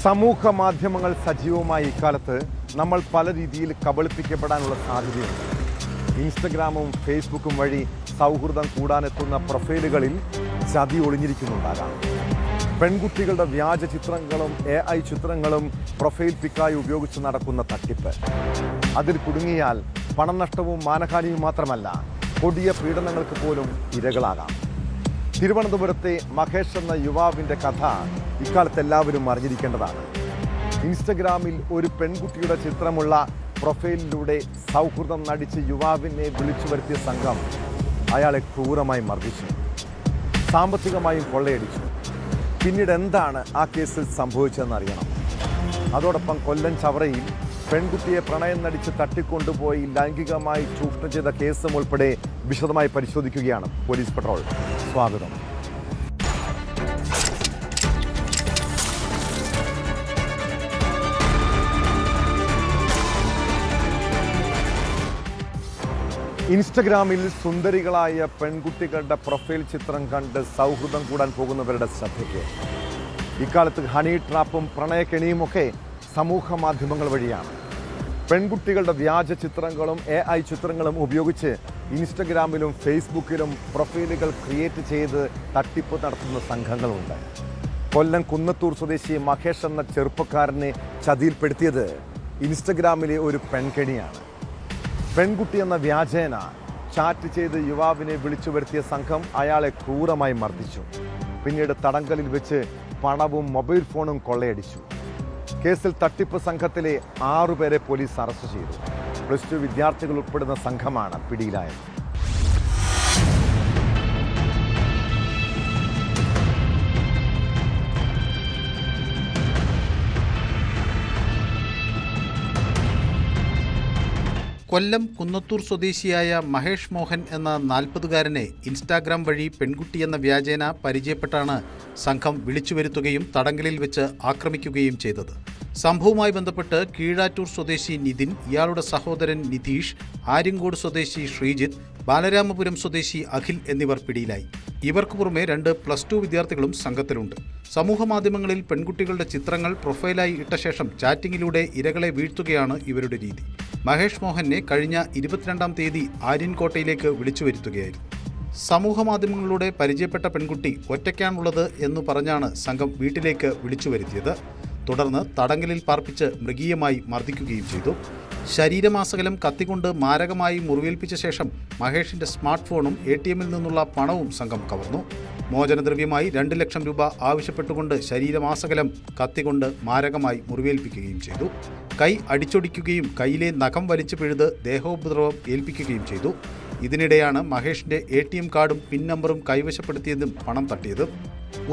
സമൂഹ മാധ്യമങ്ങൾ സജീവമായ ഇക്കാലത്ത് നമ്മൾ പല രീതിയിൽ കബളിപ്പിക്കപ്പെടാനുള്ള സാധ്യതയുണ്ട്. ഇൻസ്റ്റഗ്രാമും ഫേസ്ബുക്കും വഴി സൗഹൃദം കൂടാനെത്തുന്ന പ്രൊഫൈലുകളിൽ ചതി ഒളിഞ്ഞിരിക്കുന്നുണ്ടാകാം. പെൺകുട്ടികളുടെ വ്യാജ ചിത്രങ്ങളും AI ചിത്രങ്ങളും പ്രൊഫൈൽ പിക്കായി ഉപയോഗിച്ച് നടക്കുന്ന തട്ടിപ്പ്. അതിൽ കുടുങ്ങിയാൽ പണനഷ്ടവും മാനഹാനിയും മാത്രമല്ല, കൊടിയ പീഡനങ്ങൾക്ക് പോലും ഇരകളാകാം. തിരുവനന്തപുരത്തെ മഹേഷ് എന്ന യുവാവിൻ്റെ കഥ ഇക്കാലത്ത് എല്ലാവരും അറിഞ്ഞിരിക്കേണ്ടതാണ്. ഇൻസ്റ്റഗ്രാമിൽ ഒരു പെൺകുട്ടിയുടെ ചിത്രമുള്ള പ്രൊഫൈലിലൂടെ സൗഹൃദം നടിച്ച് യുവാവിനെ വിളിച്ചു വരുത്തിയ സംഘം അയാളെ ക്രൂരമായി മർദ്ദിച്ചു, സാമ്പത്തികമായും കൊള്ളയടിച്ചു. പിന്നീട് എന്താണ് ആ കേസിൽ സംഭവിച്ചതെന്ന് അറിയണം. അതോടൊപ്പം കൊല്ലം ചവറയിൽ പെൺകുട്ടിയെ പ്രണയം നടിച്ച് തട്ടിക്കൊണ്ടുപോയി ലൈംഗികമായി ചൂഷണം ചെയ്ത കേസും ഉൾപ്പെടെ വിശദമായി പരിശോധിക്കുകയാണ് പോലീസ് പട്രോൾ. സ്വാഗതം. ഇൻസ്റ്റഗ്രാമിൽ സുന്ദരികളായ പെൺകുട്ടികളുടെ പ്രൊഫൈൽ ചിത്രം കണ്ട് സൗഹൃദം കൂടാൻ പോകുന്നവരുടെ ശ്രദ്ധയ്ക്ക് ഇക്കാലത്ത് ഹണി ട്രാപ്പും പ്രണയക്കെണിയുമൊക്കെ സമൂഹ മാധ്യമങ്ങൾ വഴിയാണ്. പെൺകുട്ടികളുടെ വ്യാജ ചിത്രങ്ങളും AI ചിത്രങ്ങളും ഉപയോഗിച്ച് ഇൻസ്റ്റഗ്രാമിലും ഫേസ്ബുക്കിലും പ്രൊഫൈലുകൾ ക്രിയേറ്റ് ചെയ്ത് തട്ടിപ്പ് നടത്തുന്ന സംഘങ്ങളുണ്ട്. കൊല്ലം കുന്നത്തൂർ സ്വദേശി മഹേഷ് എന്ന ചെറുപ്പക്കാരനെ ചതിയിൽപ്പെടുത്തിയത് ഇൻസ്റ്റഗ്രാമിലെ ഒരു പെൺകെണിയാണ്. പെൺകുട്ടി എന്ന വ്യാജേന ചാറ്റ് ചെയ്ത് യുവാവിനെ വിളിച്ചു വരുത്തിയ സംഘം അയാളെ ക്രൂരമായി മർദ്ദിച്ചു. പിന്നീട് തടങ്കലിൽ വെച്ച് പണവും മൊബൈൽ ഫോണും കൊള്ളയടിച്ചു. കേസിൽ തട്ടിപ്പ് സംഘത്തിലെ 6 പേരെ പോലീസ് അറസ്റ്റ് ചെയ്തു. +2 വിദ്യാർത്ഥികൾ ഉൾപ്പെടുന്ന സംഘമാണ് പിടിയിലായത്. കൊല്ലം കുന്നത്തൂർ സ്വദേശിയായ മഹേഷ് മോഹൻ എന്ന 40-കാരനെ ഇൻസ്റ്റാഗ്രാം വഴി പെൺകുട്ടിയെന്ന വ്യാജേന പരിചയപ്പെട്ടാണ് സംഘം വിളിച്ചു വരുത്തുകയും തടങ്കലിൽ വെച്ച് ആക്രമിക്കുകയും ചെയ്തത്. സംഭവവുമായി ബന്ധപ്പെട്ട് കീഴാറ്റൂർ സ്വദേശി നിതിൻ, ഇയാളുടെ സഹോദരൻ നിതീഷ്, ആര്യങ്കോട് സ്വദേശി ശ്രീജിത്ത്, ബാലരാമപുരം സ്വദേശി അഖിൽ എന്നിവർ പിടിയിലായി. ഇവർക്ക് പുറമെ 2 +2 വിദ്യാർത്ഥികളും സംഘത്തിലുണ്ട്. സമൂഹമാധ്യമങ്ങളിൽ പെൺകുട്ടികളുടെ ചിത്രങ്ങൾ പ്രൊഫൈലായി ഇട്ട ശേഷം ചാറ്റിങ്ങിലൂടെ ഇരകളെ വീഴ്ത്തുകയാണ് ഇവരുടെ രീതി. മഹേഷ് മോഹനെ കഴിഞ്ഞ 22-ാം തീയതി ആര്യൻകോട്ടയിലേക്ക് വിളിച്ചു വരുത്തുകയായിരുന്നു. സമൂഹമാധ്യമങ്ങളിലൂടെ പരിചയപ്പെട്ട പെൺകുട്ടി ഒറ്റയ്ക്കാണുള്ളത് എന്നു പറഞ്ഞാണ് സംഘം വീട്ടിലേക്ക് വിളിച്ചു വരുത്തിയത്. തുടർന്ന് തടങ്കലിൽ പാർപ്പിച്ച് മൃഗീയമായി മർദ്ദിക്കുകയും ചെയ്തു. ശരീരമാസകലം കത്തിക്കൊണ്ട് മാരകമായി മുറിവേൽപ്പിച്ച ശേഷം മഹേഷിന്റെ സ്മാർട്ട് ഫോണും ATM-ൽ നിന്നുള്ള പണവും സംഘം കവർന്നു. മോചനദ്രവ്യമായി 2 ലക്ഷം രൂപ ആവശ്യപ്പെട്ടുകൊണ്ട് ശരീരമാസകലം കത്തിക്കൊണ്ട് മാരകമായി മുറിവേൽപ്പിക്കുകയും ചെയ്തു. കൈ അടിച്ചൊടിക്കുകയും കൈയിലെ നഖം വലിച്ചു പിഴുത് ദേഹോപദ്രവം ഏൽപ്പിക്കുകയും ചെയ്തു. ഇതിനിടെയാണ് മഹേഷിന്റെ ATM കാർഡും പിൻ നമ്പറും കൈവശപ്പെടുത്തിയതും പണം തട്ടിയതും.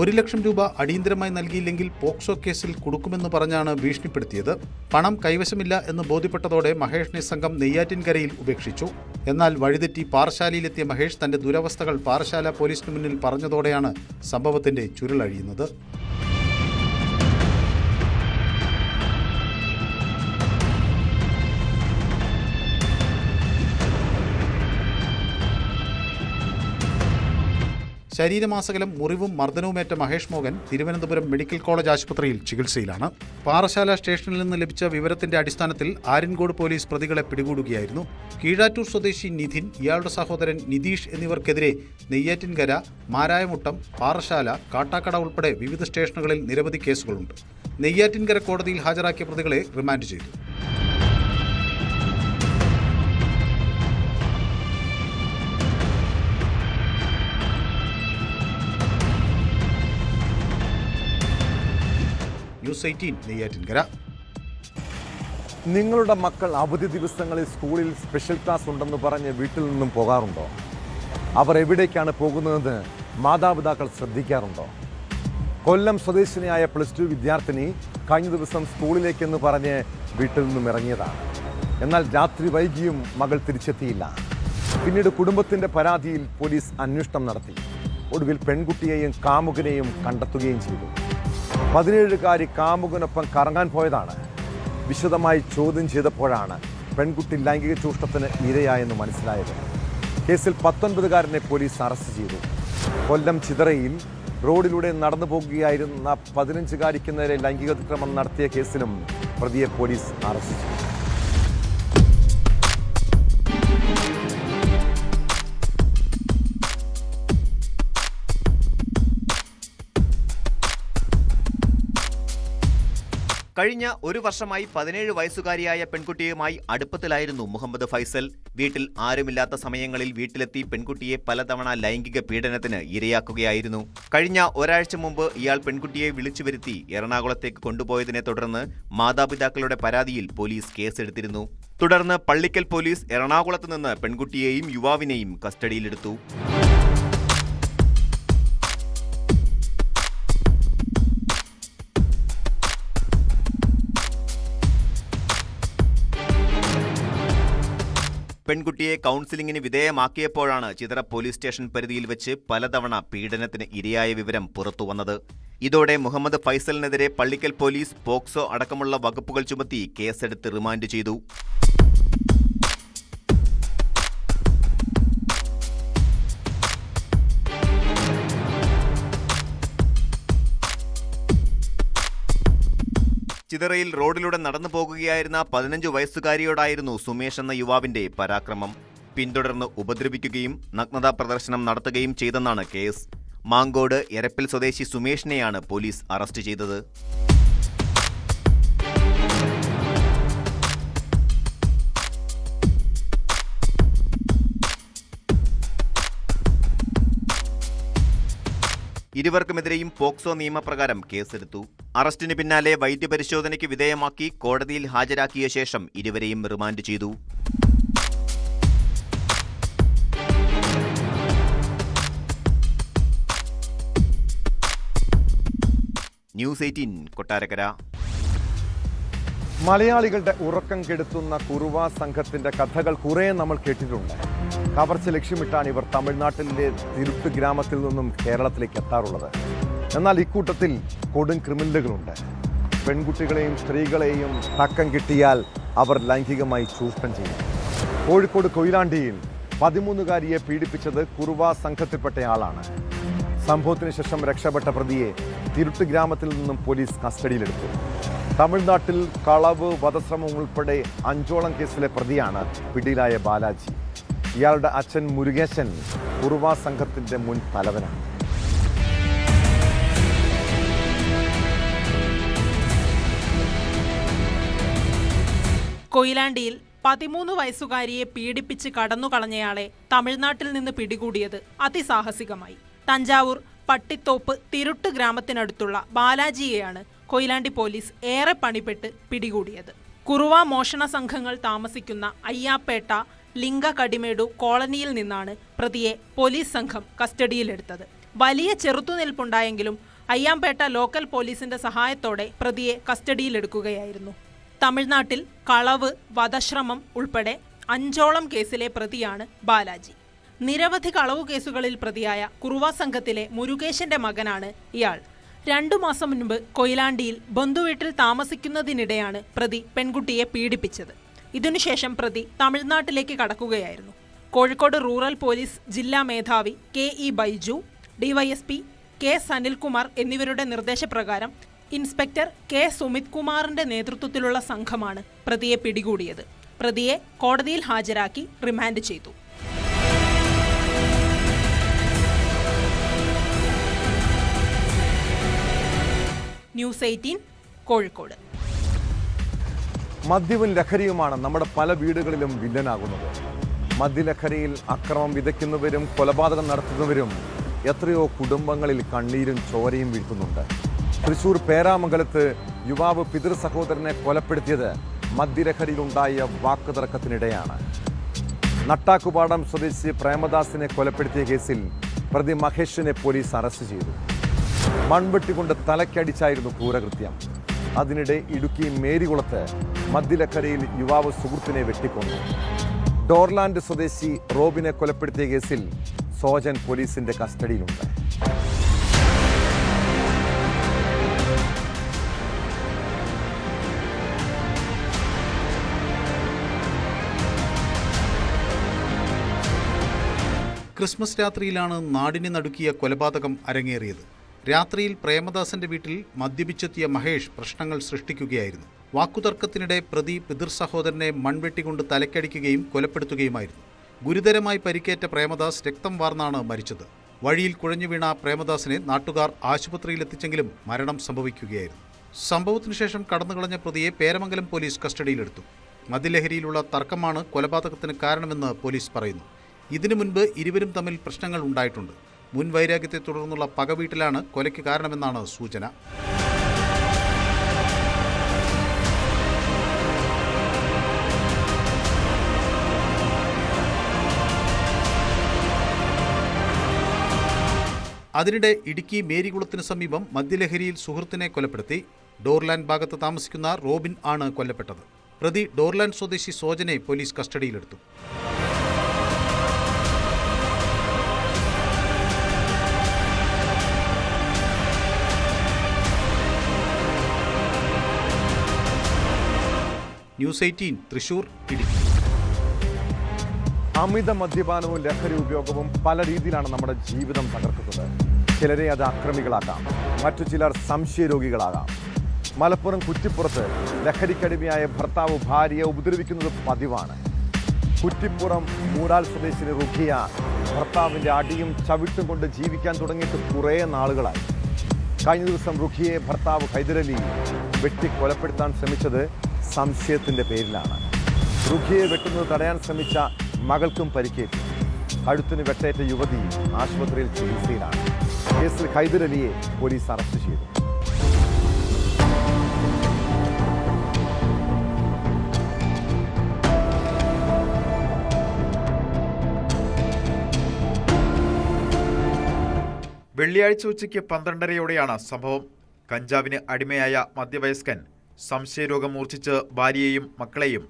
1 ലക്ഷം രൂപ അടിയന്തരമായി നൽകിയില്ലെങ്കിൽ പോക്സോ കേസിൽ കൊടുക്കുമെന്ന് പറഞ്ഞാണ് ഭീഷണിപ്പെടുത്തിയത്. പണം കൈവശമില്ല എന്ന് ബോധ്യപ്പെട്ടതോടെ മഹേഷിനെ സംഘം നെയ്യാറ്റിൻകരയിൽ ഉപേക്ഷിച്ചു. എന്നാൽ വഴിതെറ്റി പാറശാലയിലെത്തിയ മഹേഷ് തന്റെ ദുരവസ്ഥകൾ പാറശാല പോലീസിന് മുന്നിൽ പറഞ്ഞതോടെയാണ് സംഭവത്തിന്റെ ചുരുളഴിയുന്നത്. ശരീരമാസകലം മുറിവും മർദ്ദനവുമേറ്റ മഹേഷ് മോഹൻ തിരുവനന്തപുരം മെഡിക്കൽ കോളേജ് ആശുപത്രിയിൽ ചികിത്സയിലാണ്. പാറശാല സ്റ്റേഷനിൽ നിന്ന് ലഭിച്ച വിവരത്തിന്റെ അടിസ്ഥാനത്തിൽ ആര്യൻകോട് പോലീസ് പ്രതികളെ പിടികൂടുകയായിരുന്നു. കീഴാറ്റൂർ സ്വദേശി നിതിൻ, ഇയാളുടെ സഹോദരൻ നിതീഷ് എന്നിവർക്കെതിരെ നെയ്യാറ്റിൻകര, മാരായമുട്ടം, പാറശാല, കാട്ടാക്കട ഉൾപ്പെടെ വിവിധ സ്റ്റേഷനുകളിൽ നിരവധി കേസുകളുണ്ട്. നെയ്യാറ്റിൻകര കോടതിയിൽ ഹാജരാക്കിയ പ്രതികളെ റിമാൻഡ് ചെയ്തു. ന്യൂസ് 18 നെയ്യാറ്റിൻകര. നിങ്ങളുടെ മക്കൾ അവധി ദിവസങ്ങളിൽ സ്കൂളിൽ സ്പെഷ്യൽ ക്ലാസ് ഉണ്ടെന്ന് പറഞ്ഞ് വീട്ടിൽ നിന്നും പോകാറുണ്ടോ? അവർ എവിടേക്കാണ് പോകുന്നതെന്ന് മാതാപിതാക്കൾ ശ്രദ്ധിക്കാറുണ്ടോ? കൊല്ലം സ്വദേശിനിയായ +2 വിദ്യാർത്ഥിനി കഴിഞ്ഞ ദിവസം സ്കൂളിലേക്കെന്ന് പറഞ്ഞ് വീട്ടിൽ നിന്നും ഇറങ്ങിയതാണ്. എന്നാൽ രാത്രി വൈകിയും മകൾ തിരിച്ചെത്തിയില്ല. പിന്നീട് കുടുംബത്തിൻ്റെ പരാതിയിൽ പോലീസ് അന്വേഷണം നടത്തി. ഒടുവിൽ പെൺകുട്ടിയെയും കാമുകനെയും കണ്ടെത്തുകയും ചെയ്തു. 17-കാരി കാമുകനൊപ്പം കറങ്ങാൻ പോയതാണ്. വിശദമായി ചോദ്യം ചെയ്തപ്പോഴാണ് പെൺകുട്ടി ലൈംഗിക ചൂഷണത്തിന് ഇരയായെന്ന് മനസ്സിലായത്. കേസിൽ 19-കാരനെ പോലീസ് അറസ്റ്റ് ചെയ്തു. കൊല്ലം ചിതറയിൽ റോഡിലൂടെ നടന്നു പോകുകയായിരുന്ന 15-കാരിക്ക് നേരെ ലൈംഗിക നടത്തിയ കേസിലും പ്രതിയെ പോലീസ് അറസ്റ്റ് ചെയ്തു. കഴിഞ്ഞ ഒരു വർഷമായി 17 വയസ്സുകാരിയായ പെൺകുട്ടിയുമായി അടുപ്പത്തിലായിരുന്നു മുഹമ്മദ് ഫൈസൽ. വീട്ടിൽ ആരുമില്ലാത്ത സമയങ്ങളിൽ വീട്ടിലെത്തി പെൺകുട്ടിയെ പലതവണ ലൈംഗിക പീഡനത്തിന് ഇരയാക്കുകയായിരുന്നു. കഴിഞ്ഞ ഒരാഴ്ച മുമ്പ് ഇയാൾ പെൺകുട്ടിയെ വിളിച്ചു വരുത്തി എറണാകുളത്തേക്ക് കൊണ്ടുപോയതിനെ തുടർന്ന് മാതാപിതാക്കളുടെ പരാതിയിൽ പോലീസ് കേസെടുത്തിരുന്നു. തുടർന്ന് പള്ളിക്കൽ പോലീസ് എറണാകുളത്ത് നിന്ന് പെൺകുട്ടിയെയും യുവാവിനെയും കസ്റ്റഡിയിലെടുത്തു. പെൺകുട്ടിയെ കൗൺസിലിംഗിന് വിധേയമാക്കിയപ്പോഴാണ് ചിതറ പോലീസ് സ്റ്റേഷൻ പരിധിയിൽ വെച്ച് പലതവണ പീഡനത്തിന് ഇരയായ വിവരം പുറത്തുവന്നത്. ഇതോടെ മുഹമ്മദ് ഫൈസലിനെതിരെ പള്ളിക്കൽ പോലീസ് പോക്സോ അടക്കമുള്ള വകുപ്പുകൾ ചുമത്തി കേസെടുത്ത് റിമാൻഡ് ചെയ്തു. ചിതറയിൽ റോഡിലൂടെ നടന്നു പോകുകയായിരുന്ന 15 വയസ്സുകാരിയോടായിരുന്നു സുമേഷ് എന്ന യുവാവിന്റെ പരാക്രമം. പിന്തുടർന്ന് ഉപദ്രവിക്കുകയും നഗ്നതാ പ്രദർശനം നടത്തുകയും ചെയ്തെന്നാണ് കേസ്. മാങ്കോട് എരപ്പിൽ സ്വദേശി സുമേഷിനെയാണ് പോലീസ് അറസ്റ്റ് ചെയ്തത്. ഇരുവർക്കുമെതിരെയും പോക്സോ നിയമപ്രകാരം കേസെടുത്തു. അറസ്റ്റിന് പിന്നാലെ വൈദ്യപരിശോധനയ്ക്ക് വിധേയമാക്കി കോടതിയിൽ ഹാജരാക്കിയ ശേഷം ഇരുവരെയും റിമാൻഡ് ചെയ്തു. ന്യൂസ് 18 കൊട്ടാരക്കര. മലയാളികളുടെ ഉറക്കം കെടുത്തുന്ന കുറുവ സംഘത്തിന്റെ കഥകൾ കുറേ നമ്മൾ കേട്ടിട്ടുണ്ട്. കവർച്ച ലക്ഷ്യമിട്ടാണ് ഇവർ തമിഴ്നാട്ടിലെ തിരുട്ട് ഗ്രാമത്തിൽ നിന്നും കേരളത്തിലേക്ക് എത്താറുള്ളത്. എന്നാൽ ഇക്കൂട്ടത്തിൽ കൊടും ക്രിമിനലുകളുണ്ട്. പെൺകുട്ടികളെയും സ്ത്രീകളെയും തക്കം കിട്ടിയാൽ അവർ ലൈംഗികമായി ചൂഷണം ചെയ്യും. കോഴിക്കോട് കൊയിലാണ്ടിയിൽ 13-കാരിയെ പീഡിപ്പിച്ചത് കുറുവ സംഘത്തിൽപ്പെട്ടയാളാണ്. സംഭവത്തിന് ശേഷം രക്ഷപ്പെട്ട പ്രതിയെ തിരുട്ട് ഗ്രാമത്തിൽ നിന്നും പോലീസ് കസ്റ്റഡിയിലെടുത്തു. തമിഴ്നാട്ടിൽ കളവ്, വധശ്രമം ഉൾപ്പെടെ 5ഓളം കേസിലെ പ്രതിയാണ് പിടിയിലായ ബാലാജി. ഇയാളുടെ അച്ഛൻ മുരുകേശൻ കുറുവ സംഘത്തിന്റെ മുൻ തലവനാണ്. കൊയിലാണ്ടിയിൽ 13 വയസ്സുകാരിയെ പീഡിപ്പിച്ച് കടന്നുകളഞ്ഞയാളെ തമിഴ്നാട്ടിൽ നിന്ന് പിടികൂടിയത് അതിസാഹസികമായി. തഞ്ചാവൂർ പട്ടിത്തോപ്പ് തിരുട്ട് ഗ്രാമത്തിനടുത്തുള്ള ബാലാജിയെയാണ് കൊയിലാണ്ടി പോലീസ് ഏറെ പണിപ്പെട്ട് പിടികൂടിയത്. കുറുവ മോഷണ സംഘങ്ങൾ താമസിക്കുന്ന അയ്യാപ്പേട്ട ലിംഗകടിമേടു കോളനിയിൽ നിന്നാണ് പ്രതിയെ പോലീസ് സംഘം കസ്റ്റഡിയിലെടുത്തത്. വലിയ ചെറുത്തുനിൽപ്പുണ്ടായെങ്കിലും അയ്യാമ്പേട്ട ലോക്കൽ പോലീസിന്റെ സഹായത്തോടെ പ്രതിയെ കസ്റ്റഡിയിലെടുക്കുകയായിരുന്നു. തമിഴ്നാട്ടിൽ കളവ്, വധശ്രമം ഉൾപ്പെടെ 5ഓളം കേസിലെ പ്രതിയാണ് ബാലാജി. നിരവധി കളവു കേസുകളിൽ പ്രതിയായ കുറുവ സംഘത്തിലെ മുരുകേശന്റെ മകനാണ് ഇയാൾ. 2 മാസം മുൻപ് കൊയിലാണ്ടിയിൽ ബന്ധുവീട്ടിൽ താമസിക്കുന്നതിനിടെയാണ് പ്രതി പെൺകുട്ടിയെ പീഡിപ്പിച്ചത്. ഇതിനുശേഷം പ്രതി തമിഴ്നാട്ടിലേക്ക് കടക്കുകയായിരുന്നു. കോഴിക്കോട് റൂറൽ പോലീസ് ജില്ലാ മേധാവി KE Baiju, DYSP K Sanilkumar എന്നിവരുടെ നിർദ്ദേശപ്രകാരം ഇൻസ്പെക്ടർ K സുമിത് കുമാറിന്റെ നേതൃത്വത്തിലുള്ള സംഘമാണ് പ്രതിയെ പിടികൂടിയത്. പ്രതിയെ കോടതിയിൽ ഹാജരാക്കി റിമാൻഡ് ചെയ്തു. ന്യൂസ് 18 കോഴിക്കോട്. മദ്യവും ലഹരിയുമാണ് നമ്മുടെ പല വീടുകളിലും വില്ലനാകുന്നത്. മദ്യലഹരിയിൽ അക്രമം വിതയ്ക്കുന്നവരും കൊലപാതകം നടത്തുന്നവരും എത്രയോ കുടുംബങ്ങളിൽ കണ്ണീരും ചോരയും വീഴ്ത്തുന്നുണ്ട്. തൃശൂർ പേരാമംഗലത്ത് യുവാവ് പിതൃ സഹോദരനെ കൊലപ്പെടുത്തിയത് മദ്യലഹരിയിലുണ്ടായ വാക്കുതർക്കത്തിനിടെയാണ്. നട്ടാക്കുപാടം സ്വദേശി പ്രേമദാസിനെ കൊലപ്പെടുത്തിയ കേസിൽ പ്രതി മഹേഷിനെ പോലീസ് അറസ്റ്റ് ചെയ്തു. മൺവെട്ടി കൊണ്ട് തലയ്ക്കടിച്ചായിരുന്നു ക്രൂരകൃത്യം. അതിനിടെ ഇടുക്കി മേരികുളത്ത് മദ്യലഹരിയിൽ യുവാവ് സുഹൃത്തിനെ വെട്ടിക്കൊന്നു. ഡോർലാൻഡ് സ്വദേശി റോബിനെ കൊലപ്പെടുത്തിയ കേസിൽ സോജൻ പോലീസിന്റെ കസ്റ്റഡിയിലുണ്ട്. ക്രിസ്മസ് രാത്രിയിലാണ് നാടിനെ നടുക്കിയ കൊലപാതകം അരങ്ങേറിയത്. രാത്രിയിൽ പ്രേമദാസന്റെ വീട്ടിൽ മദ്യപിച്ചെത്തിയ മഹേഷ് പ്രശ്നങ്ങൾ സൃഷ്ടിക്കുകയായിരുന്നു. വാക്കുതർക്കത്തിനിടെ പ്രതി പിതൃ സഹോദരനെ മൺവെട്ടിക്കൊണ്ട് തലക്കടിക്കുകയും കൊലപ്പെടുത്തുകയുമായിരുന്നു. ഗുരുതരമായി പരിക്കേറ്റ പ്രേമദാസ് രക്തം വാർന്നാണ് മരിച്ചത്. വഴിയിൽ കുഴഞ്ഞു വീണ പ്രേമദാസിനെ നാട്ടുകാർ ആശുപത്രിയിലെത്തിച്ചെങ്കിലും മരണം സംഭവിക്കുകയായിരുന്നു. സംഭവത്തിനു ശേഷം കടന്നുകളഞ്ഞ പ്രതിയെ പേരമംഗലം പോലീസ് കസ്റ്റഡിയിലെടുത്തു. മദ്യലഹരിയിലുള്ള തർക്കമാണ് കൊലപാതകത്തിന് കാരണമെന്ന് പോലീസ് പറയുന്നു. ഇതിനു മുൻപ് ഇരുവരും തമ്മിൽ പ്രശ്നങ്ങൾ ഉണ്ടായിട്ടുണ്ട്. മുൻ വൈരാഗ്യത്തെ തുടർന്നുള്ള പകവീട്ടിലാണ് കൊലയ്ക്ക് കാരണമെന്നാണ് സൂചന. അതിനിടെ ഇടുക്കി മേരികുളത്തിന് സമീപം മദ്യലഹരിയിൽ സുഹൃത്തിനെ കൊലപ്പെടുത്തി. ഡോർലാൻഡ് ഭാഗത്ത് താമസിക്കുന്ന റോബിൻ ആണ് കൊല്ലപ്പെട്ടത്. പ്രതി ഡോർലാൻഡ് സ്വദേശി സോജനെ പോലീസ് കസ്റ്റഡിയിലെടുത്തു. ന്യൂസ് 18 തൃശൂർ, ഇടുക്കി. അമിത മദ്യപാനവും ലഹരി ഉപയോഗവും പല രീതിയിലാണ് നമ്മുടെ ജീവിതം തകർക്കുന്നത്. ചിലരെ അത് അക്രമികളാക്കാം, മറ്റു ചിലർ സംശയരോഗികളാകാം. മലപ്പുറം കുറ്റിപ്പുറത്ത് ലഹരിക്കടിമയായ ഭർത്താവ് ഭാര്യയെ ഉപദ്രവിക്കുന്നത് പതിവാണ്. കുറ്റിപ്പുറം മൂടാൽ സ്വദേശിനി റുഖിയ ഭർത്താവിൻ്റെ അടിയും ചവിട്ടും കൊണ്ട് ജീവിക്കാൻ തുടങ്ങിയിട്ട് കുറേ നാളുകളായി. കഴിഞ്ഞ ദിവസം റുഖിയെ ഭർത്താവ് ഹൈദരലി വെട്ടിക്കൊലപ്പെടുത്താൻ ശ്രമിച്ചത് സംശയത്തിൻ്റെ പേരിലാണ്. റുഖിയെ വെട്ടുന്നത് തടയാൻ ശ്രമിച്ച മകൾക്കും പരിക്കേറ്റു. കഴുത്തിന് വെട്ടേറ്റ യുവതി ആശുപത്രിയിൽ ചികിത്സയിലാണ്. കേസിൽ ഹൈദരലിയെ പോലീസ് അറസ്റ്റ് ചെയ്തു. വെള്ളിയാഴ്ച ഉച്ചയ്ക്ക് 12:30യോടെയാണ് സംഭവം. കഞ്ചാവിന് അടിമയായ മധ്യവയസ്കൻ സംശയരോഗം മൂർച്ഛിച്ച് ഭാര്യയെയും മക്കളെയും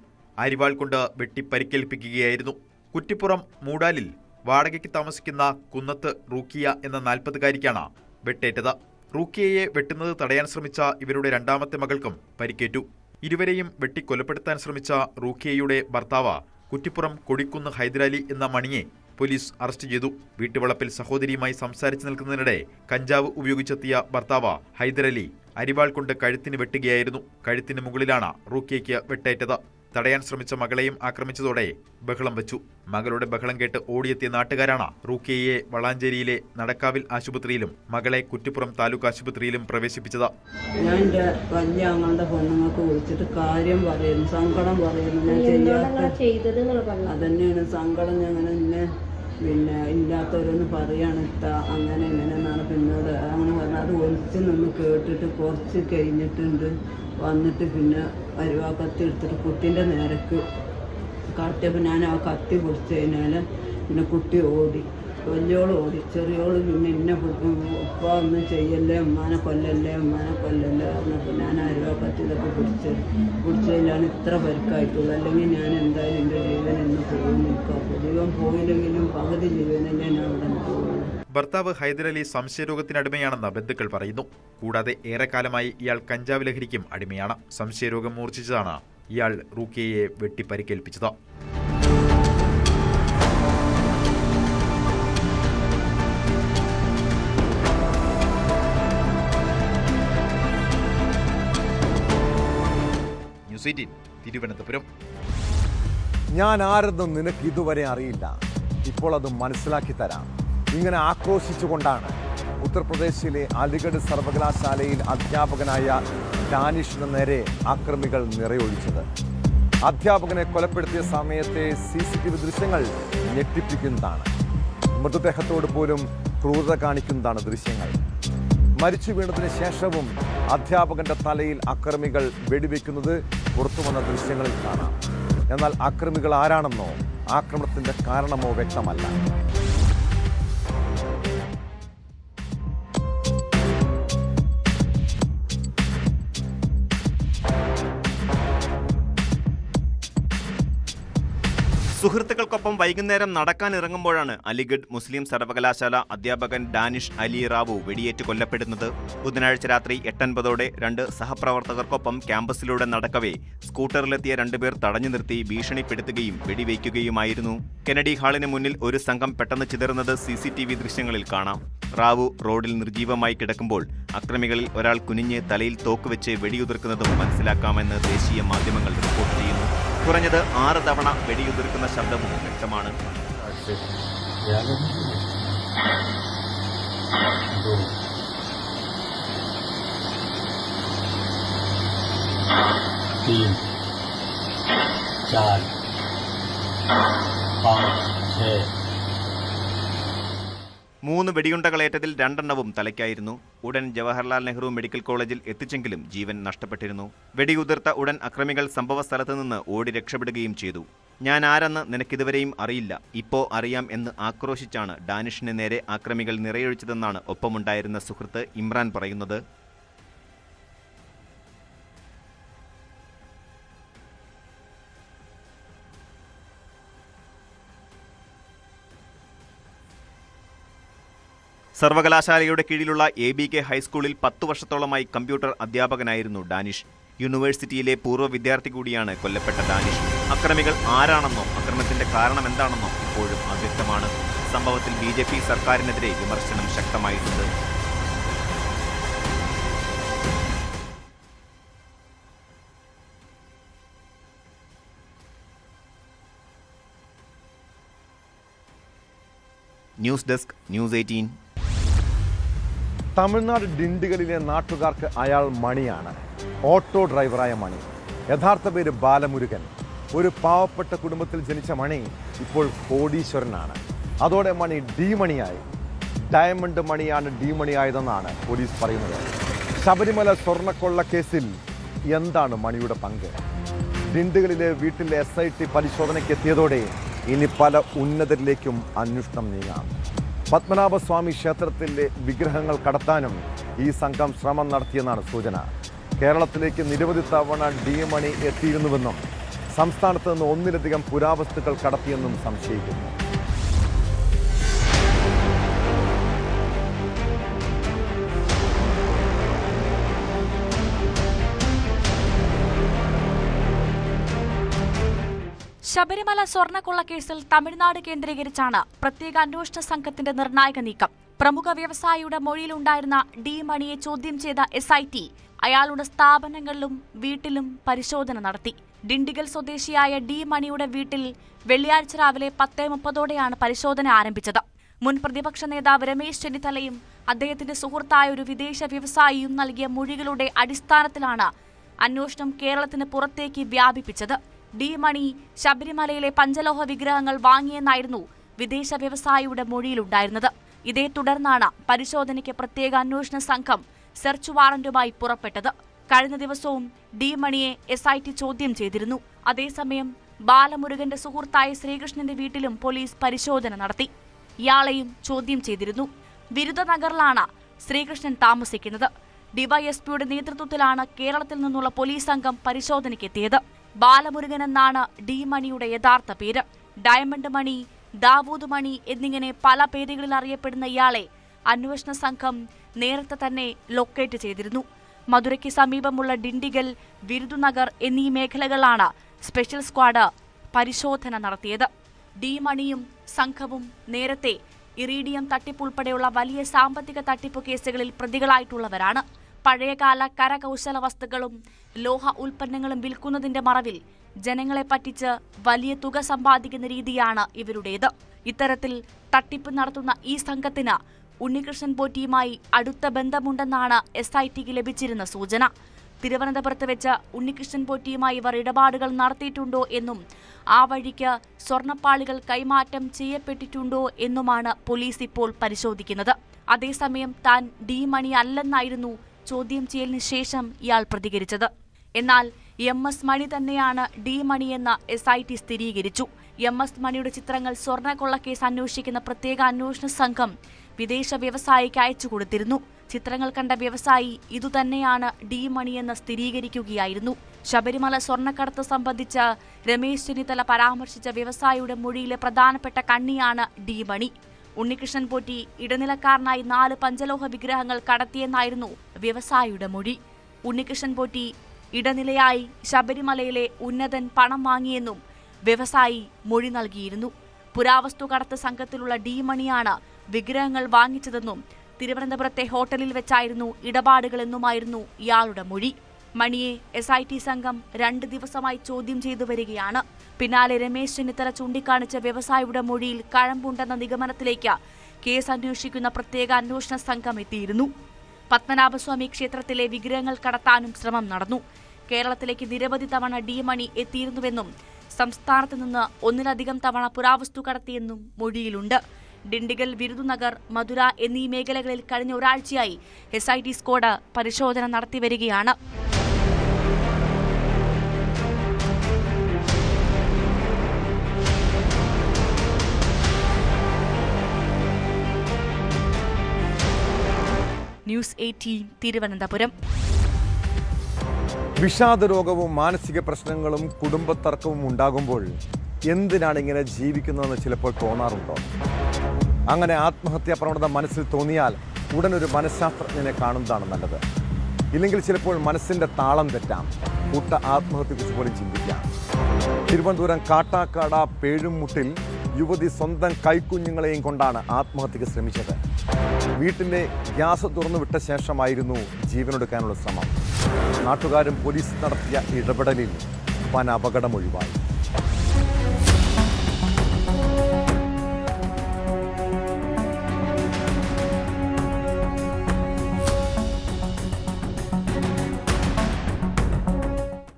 അരിവാൾ കൊണ്ട് വെട്ടി പരിക്കേൽപ്പിക്കുകയായിരുന്നു. കുറ്റിപ്പുറം മൂടാലിൽ വാടകയ്ക്ക് താമസിക്കുന്ന കുന്നത്ത് റൂക്കിയ എന്ന 40-കാരിക്കാണ് വെട്ടേറ്റത്. റൂക്കിയയെ വെട്ടുന്നത് തടയാൻ ശ്രമിച്ച ഇവരുടെ രണ്ടാമത്തെ മകൾക്കും പരിക്കേറ്റു. ഇരുവരെയും വെട്ടിക്കൊലപ്പെടുത്താൻ ശ്രമിച്ച റൂക്കിയയുടെ ഭർത്താവ് കുറ്റിപ്പുറം കൊടിക്കുന്ന് ഹൈദരാലി എന്ന മണിയെ പോലീസ് അറസ്റ്റ് ചെയ്തു. വീട്ടുവളപ്പിൽ സഹോദരിയുമായി സംസാരിച്ചു നിൽക്കുന്നതിനിടെ കഞ്ചാവ് ഉപയോഗിച്ചെത്തിയ ഭർത്താവ് ഹൈദരലി അരിവാൾ കൊണ്ട് കഴുത്തിന് വെട്ടുകയായിരുന്നു. കഴുത്തിന് മുകളിലാണ് റൂക്കിയയ്ക്ക് വെട്ടേറ്റത്. തടയാൻ ശ്രമിച്ച മകളെയും ആക്രമിച്ചതോടെ ബഹളം വെച്ചു. മകളുടെ ബഹളം കേട്ട് ഓടിയെത്തിയ നാട്ടുകാരാണ് റൂക്കിയയെ വളാഞ്ചേരിയിലെ നടക്കാവിൽ ആശുപത്രിയിലും മകളെ കുറ്റിപ്പുറം താലൂക്ക് ആശുപത്രിയിലും പ്രവേശിപ്പിച്ചത്. ഞാൻ എൻ്റെ വലിയ ആങ്ങളുടെ പെണ്ണുങ്ങൾക്ക് വിളിച്ചിട്ട് കാര്യം പറയുന്നു, സങ്കടം പറയുന്നു. അതന്നെയാണ് സങ്കടം. ഞങ്ങനെ ഇല്ലാത്തവരൊന്ന് പറയാണ് അങ്ങനെ ഇങ്ങനെയെന്നാണ് പിന്നോട് അങ്ങനെ പറഞ്ഞാൽ അത് ഒളിച്ച് നിന്ന് കേട്ടിട്ട് കുറച്ച് കഴിഞ്ഞിട്ടുണ്ട്. വന്നിട്ട് പിന്നെ അരുവാ കത്തി എടുത്തിട്ട് കുട്ടീൻ്റെ നേരക്ക് കാട്ടിയപ്പോൾ ഞാൻ ആ കത്തി പിടിച്ച് കഴിഞ്ഞാൽ പിന്നെ കുട്ടി ഓടി. വലിയോള് ഓടി, ചെറിയോള് പിന്നെ എന്നെ ഉപ്പ ഒന്നും ചെയ്യല്ലേ, ഉമ്മാനെ കൊല്ലല്ലേ പറഞ്ഞപ്പോൾ ഞാൻ അരുവാ കത്തി ഇതൊക്കെ പിടിച്ചതിലാണ് ഇത്ര പരിക്കായിട്ടുള്ളൂ. അല്ലെങ്കിൽ ഞാൻ എന്തായാലും എൻ്റെ ജീവൻ എന്ന് പോകും. നിൽക്കാം, ജീവൻ പോയില്ലെങ്കിലും പകുതി ജീവനല്ലേ ഞാൻ അവിടെ പോകുന്നു. ഭർത്താവ് ഹൈദരലി സംശയരോഗത്തിനടിമയാണെന്ന് ബന്ധുക്കൾ പറയുന്നു. കൂടാതെ ഏറെക്കാലമായി ഇയാൾ കഞ്ചാവ് ലഹരിക്കും അടിമയാണ്. സംശയരോഗം മൂർച്ഛിച്ചതാണ് ഇയാൾ റൂക്കിയയെ വെട്ടി പരിക്കേൽപ്പിച്ചത്. ന്യൂസ് 18 തിരുവനന്തപുരം. ഞാൻ ആരെന്നും നിനക്ക് ഇതുവരെ അറിയില്ല, ഇപ്പോൾ അത് മനസ്സിലാക്കി തരാം. ഇങ്ങനെ ആക്രോശിച്ചുകൊണ്ടാണ് ഉത്തർപ്രദേശിലെ അലിഗഡ് സർവകലാശാലയിൽ അധ്യാപകനായ ഡാനിഷിന് നേരെ ആക്രമികൾ നിറയൊഴിച്ചത്. അധ്യാപകനെ കൊലപ്പെടുത്തിയ സമയത്തെ CCTV ദൃശ്യങ്ങൾ ഞെട്ടിപ്പിക്കുന്നതാണ്. മൃതദേഹത്തോട് പോലും ക്രൂരത കാണിക്കുന്നതാണ് ദൃശ്യങ്ങൾ. മരിച്ചു വീണതിന് ശേഷവും അധ്യാപകന്റെ തലയിൽ അക്രമികൾ വെടിവെക്കുന്നത് പുറത്തുവന്ന ദൃശ്യങ്ങളിൽ കാണാം. എന്നാൽ അക്രമികൾ ആരാണെന്നോ ആക്രമണത്തിന്റെ കാരണമോ വ്യക്തമല്ല. സുഹൃത്തുക്കൾക്കൊപ്പം വൈകുന്നേരം നടക്കാനിറങ്ങുമ്പോഴാണ് അലിഗഡ് മുസ്ലിം സർവകലാശാല അധ്യാപകൻ ഡാനിഷ് അലി റാവു വെടിയേറ്റ് കൊല്ലപ്പെടുന്നത്. ബുധനാഴ്ച രാത്രി 8:50 2 സഹപ്രവർത്തകർക്കൊപ്പം ക്യാമ്പസിലൂടെ നടക്കവേ സ്കൂട്ടറിലെത്തിയ 2 പേർ തടഞ്ഞു നിർത്തി ഭീഷണിപ്പെടുത്തുകയും വെടിവയ്ക്കുകയുമായിരുന്നു. കെനഡി ഹാളിന് മുന്നിൽ ഒരു സംഘം പെട്ടെന്ന് ചിതറുന്നത് CCTV ദൃശ്യങ്ങളിൽ കാണാം. റാവു റോഡിൽ നിർജീവമായി കിടക്കുമ്പോൾ അക്രമികളിൽ ഒരാൾ കുനിഞ്ഞ് തലയിൽ തോക്കുവെച്ച് വെടിയുതിർക്കുന്നതും മനസ്സിലാക്കാമെന്ന് ദേശീയ മാധ്യമങ്ങൾ റിപ്പോർട്ട് ചെയ്യുന്നു. കുറഞ്ഞത് 6 തവണ വെടിയുതിർക്കുന്ന ശബ്ദവും വ്യക്തമാണ്. മൂന്ന് വെടിയുണ്ടകളേറ്റതിൽ 2 എണ്ണവും തലയ്ക്കായിരുന്നു. ഉടൻ ജവഹർലാൽ നെഹ്റു മെഡിക്കൽ കോളേജിൽ എത്തിച്ചെങ്കിലും ജീവൻ നഷ്ടപ്പെട്ടിരുന്നു. വെടിയുതിർത്ത ഉടൻ അക്രമികൾ സംഭവ സ്ഥലത്ത് നിന്ന് ഓടി രക്ഷപ്പെടുകയും ചെയ്തു. ഞാൻ ആരെന്ന് നിനക്കിതുവരെയും അറിയില്ല, ഇപ്പോ അറിയാം എന്ന് ആക്രോശിച്ചാണ് ഡാനിഷിന് നേരെ അക്രമികൾ നിറയൊഴിച്ചതെന്നാണ് ഒപ്പമുണ്ടായിരുന്ന സുഹൃത്ത് ഇമ്രാൻ പറയുന്നത്. സർവകലാശാലയുടെ കീഴിലുള്ള ABK ഹൈസ്കൂളിൽ 10 വർഷത്തോളമായി കമ്പ്യൂട്ടർ അധ്യാപകനായിരുന്നു ഡാനിഷ്. യൂണിവേഴ്സിറ്റിയിലെ പൂർവ്വ വിദ്യാർത്ഥി കൂടിയാണ് കൊല്ലപ്പെട്ട ഡാനിഷ്. അക്രമികൾ ആരാണെന്നോ അക്രമത്തിന്റെ കാരണം എന്താണെന്നോ ഇപ്പോഴും അവ്യക്തമാണ്. സംഭവത്തിൽ BJP സർക്കാരിനെതിരെ വിമർശനം ശക്തമായിട്ടുണ്ട്. News desk, news 18. തമിഴ്നാട് ഡിണ്ടിഗലിലെ നാട്ടുകാർക്ക് അയാൾ മണിയാണ്. ഓട്ടോ ഡ്രൈവറായ മണി. യഥാർത്ഥ പേര് ബാലമുരുകൻ. ഒരു പാവപ്പെട്ട കുടുംബത്തിൽ ജനിച്ച മണി ഇപ്പോൾ കോടീശ്വരനാണ്. അതോടെ മണി ഡി മണിയായി. ഡയമണ്ട് മണിയാണ് ഡി മണിയായതെന്നാണ് പോലീസ് പറയുന്നത്. ശബരിമല സ്വർണ്ണക്കൊള്ള കേസിൽ എന്താണ് മണിയുടെ പങ്ക്? ഡിണ്ടിഗലിലെ വീട്ടിലെ SIT പരിശോധനയ്ക്കെത്തിയതോടെ ഇനി പല ഉന്നതരിലേക്കും അന്വേഷണം നീങ്ങാം. പത്മനാഭസ്വാമി ക്ഷേത്രത്തിലെ വിഗ്രഹങ്ങൾ കടത്താനും ഈ സംഘം ശ്രമം നടത്തിയെന്നാണ് സൂചന. കേരളത്തിലേക്ക് നിരവധി തവണ ഡി മണി എത്തിയിരുന്നുവെന്നും സംസ്ഥാനത്ത് നിന്ന് 1-ലധികം പുരാവസ്തുക്കൾ കടത്തിയെന്നും സംശയിക്കുന്നു. ശബരിമല സ്വർണ്ണക്കൊള്ളക്കേസിൽ തമിഴ്നാട് കേന്ദ്രീകരിച്ചാണ് പ്രത്യേക അന്വേഷണ സംഘത്തിന്റെ നിർണായക നീക്കം. പ്രമുഖ വ്യവസായിയുടെ മൊഴിയിലുണ്ടായിരുന്ന ഡി മണിയെ ചോദ്യം ചെയ്ത SIT അയാളുടെ സ്ഥാപനങ്ങളിലും വീട്ടിലും പരിശോധന നടത്തി. ഡിണ്ടിഗൽ സ്വദേശിയായ ഡി മണിയുടെ വീട്ടിൽ വെള്ളിയാഴ്ച രാവിലെ 10:30 പരിശോധന ആരംഭിച്ചത്. മുൻ പ്രതിപക്ഷ നേതാവ് രമേശ് ചെന്നിത്തലയും അദ്ദേഹത്തിന്റെ സുഹൃത്തായ ഒരു വിദേശ വ്യവസായിയും നൽകിയ മൊഴികളുടെ അടിസ്ഥാനത്തിലാണ് അന്വേഷണം കേരളത്തിന് പുറത്തേക്ക് വ്യാപിപ്പിച്ചത്. ഡി മണി ശബരിമലയിലെ പഞ്ചലോഹ വിഗ്രഹങ്ങൾ വാങ്ങിയെന്നായിരുന്നു വിദേശ വ്യവസായിയുടെ മൊഴിയിലുണ്ടായിരുന്നത്. ഇതേ തുടർന്നാണ് പരിശോധനയ്ക്ക് പ്രത്യേക അന്വേഷണ സംഘം സെർച്ച് വാറന്റുമായി പുറപ്പെട്ടത്. കഴിഞ്ഞ ദിവസവും ഡി മണിയെ SIT ചോദ്യം ചെയ്തിരുന്നു. അതേസമയം ബാലമുരുകന്റെ സുഹൃത്തായ ശ്രീകൃഷ്ണന്റെ വീട്ടിലും പോലീസ് പരിശോധന നടത്തി. ഇയാളെയും ചോദ്യം ചെയ്തിരുന്നു. വിരുദ്ധനഗറിലാണ് ശ്രീകൃഷ്ണൻ താമസിക്കുന്നത്. ഡിവൈഎസ്പിയുടെ നേതൃത്വത്തിലാണ് കേരളത്തിൽ നിന്നുള്ള പോലീസ് സംഘം പരിശോധനയ്ക്കെത്തിയത്. ബാലമുരുകൻ എന്നാണ് ഡി മണിയുടെ യഥാർത്ഥ പേര്. ഡയമണ്ട് മണി, ദാവൂദ് മണി എന്നിങ്ങനെ പല പേരുകളിൽ അറിയപ്പെടുന്ന ഇയാളെ അന്വേഷണ സംഘം നേരത്തെ തന്നെ ലൊക്കേറ്റ് ചെയ്തിരുന്നു. മധുരയ്ക്ക് സമീപമുള്ള ഡിണ്ടിഗൽ, വിരുദുനഗർ എന്നീ മേഖലകളിലാണ് സ്പെഷ്യൽ സ്ക്വാഡ് പരിശോധന നടത്തിയത്. ഡി മണിയും സംഘവും നേരത്തെ ഇറീഡിയം തട്ടിപ്പുൾപ്പെടെയുള്ള വലിയ സാമ്പത്തിക തട്ടിപ്പ് കേസുകളിൽ പ്രതികളായിട്ടുള്ളവരാണ്. പഴയകാല കരകൗശല വസ്തുക്കളും ലോഹ ഉൽപ്പന്നങ്ങളും വിൽക്കുന്നതിന്റെ മറവിൽ ജനങ്ങളെ പറ്റിച്ച് വലിയ തുക സമ്പാദിക്കുന്ന രീതിയാണ് ഇവരുടേത്. ഇത്തരത്തിൽ തട്ടിപ്പ് നടത്തുന്ന ഈ സംഘത്തിന് ഉണ്ണികൃഷ്ണൻ പോറ്റിയുമായി അടുത്ത ബന്ധമുണ്ടെന്നാണ് SITക്ക് ലഭിച്ചിരുന്ന സൂചന. തിരുവനന്തപുരത്ത് വെച്ച് ഉണ്ണികൃഷ്ണൻ പോറ്റിയുമായി ഇവർ ഇടപാടുകൾ നടത്തിയിട്ടുണ്ടോ എന്നും ആ വഴിക്ക് സ്വർണ്ണപ്പാളികൾ കൈമാറ്റം ചെയ്യപ്പെട്ടിട്ടുണ്ടോ എന്നുമാണ് പോലീസ് ഇപ്പോൾ പരിശോധിക്കുന്നത്. അതേസമയം താൻ ഡി മണി അല്ലെന്നായിരുന്നു ചോദ്യം ചെയ്യലിന് ശേഷം ഇയാൾ പ്രതികരിച്ചത്. എന്നാൽ MS മണി തന്നെയാണ് ഡി മണിയെന്ന് SIT സ്ഥിരീകരിച്ചു. MS മണിയുടെ ചിത്രങ്ങൾ സ്വർണ്ണക്കൊള്ളക്കേസ് അന്വേഷിക്കുന്ന പ്രത്യേക അന്വേഷണ സംഘം വിദേശ വ്യവസായിക്ക് അയച്ചു കൊടുത്തിരുന്നു. ചിത്രങ്ങൾ കണ്ട വ്യവസായി ഇതുതന്നെയാണ് ഡി മണിയെന്ന് സ്ഥിരീകരിക്കുകയായിരുന്നു. ശബരിമല സ്വർണ്ണക്കടത്ത് സംബന്ധിച്ച് രമേശ് ചെന്നിത്തല പരാമർശിച്ച വ്യവസായിയുടെ മൊഴിയിലെ പ്രധാനപ്പെട്ട കണ്ണിയാണ് ഡി മണി. ഉണ്ണികൃഷ്ണൻ പോറ്റി ഇടനിലക്കാരനായി 4 പഞ്ചലോഹ വിഗ്രഹങ്ങൾ കടത്തിയെന്നായിരുന്നു വ്യവസായിയുടെ മൊഴി. ഉണ്ണികൃഷ്ണൻ പോറ്റി ഇടനിലയായി ശബരിമലയിലെ ഉന്നതൻ പണം വാങ്ങിയെന്നും വ്യവസായി മൊഴി നൽകിയിരുന്നു. പുരാവസ്തു കടത്ത് സംഘത്തിലുള്ള ഡി മണിയാണ് വിഗ്രഹങ്ങൾ വാങ്ങിച്ചതെന്നും തിരുവനന്തപുരത്തെ ഹോട്ടലിൽ വെച്ചായിരുന്നു ഇടപാടുകളെന്നുമായിരുന്നു ഇയാളുടെ മൊഴി. മണിയെ SIT സംഘം 2 ദിവസമായി ചോദ്യം ചെയ്തു വരികയാണ്. പിന്നാലെ രമേശ് ചെന്നിത്തല ചൂണ്ടിക്കാണിച്ച വ്യവസായിയുടെ മൊഴിയിൽ കഴമ്പുണ്ടെന്ന നിഗമനത്തിലേക്ക് കേസ് അന്വേഷിക്കുന്ന പ്രത്യേക അന്വേഷണ സംഘം എത്തിയിരുന്നു. പത്മനാഭസ്വാമി ക്ഷേത്രത്തിലെ വിഗ്രഹങ്ങൾ കടത്താനും ശ്രമം നടന്നു. കേരളത്തിലേക്ക് നിരവധി തവണ ഡി മണി എത്തിയിരുന്നുവെന്നും സംസ്ഥാനത്ത് നിന്ന് 1ലധികം തവണ പുരാവസ്തു കടത്തിയെന്നും മൊഴിയിലുണ്ട്. ഡിണ്ടിഗൽ, വിരുദുനഗർ, മധുര എന്നീ മേഖലകളിൽ കഴിഞ്ഞ ഒരാഴ്ചയായി SIT സ്ക്വാഡ് പരിശോധന നടത്തിവരികയാണ്. ന്യൂസ് 18 തിരുവനന്തപുരം. വിഷാദരോഗവും മാനസിക പ്രശ്നങ്ങളും കുടുംബത്തർക്കവും ഉണ്ടാകുമ്പോൾ എന്തിനാണ് ഇങ്ങനെ ജീവിക്കുന്നതെന്ന് ചിലപ്പോൾ തോന്നാറുണ്ടോ? അങ്ങനെ ആത്മഹത്യാ പ്രവണത മനസ്സിൽ തോന്നിയാൽ ഉടനൊരു മനഃശാസ്ത്രജ്ഞനെ കാണുന്നതാണ് നല്ലത്. ഇല്ലെങ്കിൽ ചിലപ്പോൾ മനസ്സിൻ്റെ താളം തെറ്റാം. കൂട്ട ആത്മഹത്യയെക്കുറിച്ച് പോലും ചിന്തിക്കാം. തിരുവനന്തപുരം കാട്ടാക്കാട പേഴുംമുട്ടിൽ യുവതി സ്വന്തം കൈക്കുഞ്ഞുങ്ങളെയും കൊണ്ടാണ് ആത്മഹത്യക്ക് ശ്രമിച്ചത്. വീട്ടിലെ ഗ്യാസ് തുറന്നുവിട്ട ശേഷമായിരുന്നു ജീവനൊടുക്കാനുള്ള ശ്രമം. നാട്ടുകാരും പോലീസ് നടത്തിയ ഇടപെടലിൽ വൻ അപകടം ഒഴിവായി.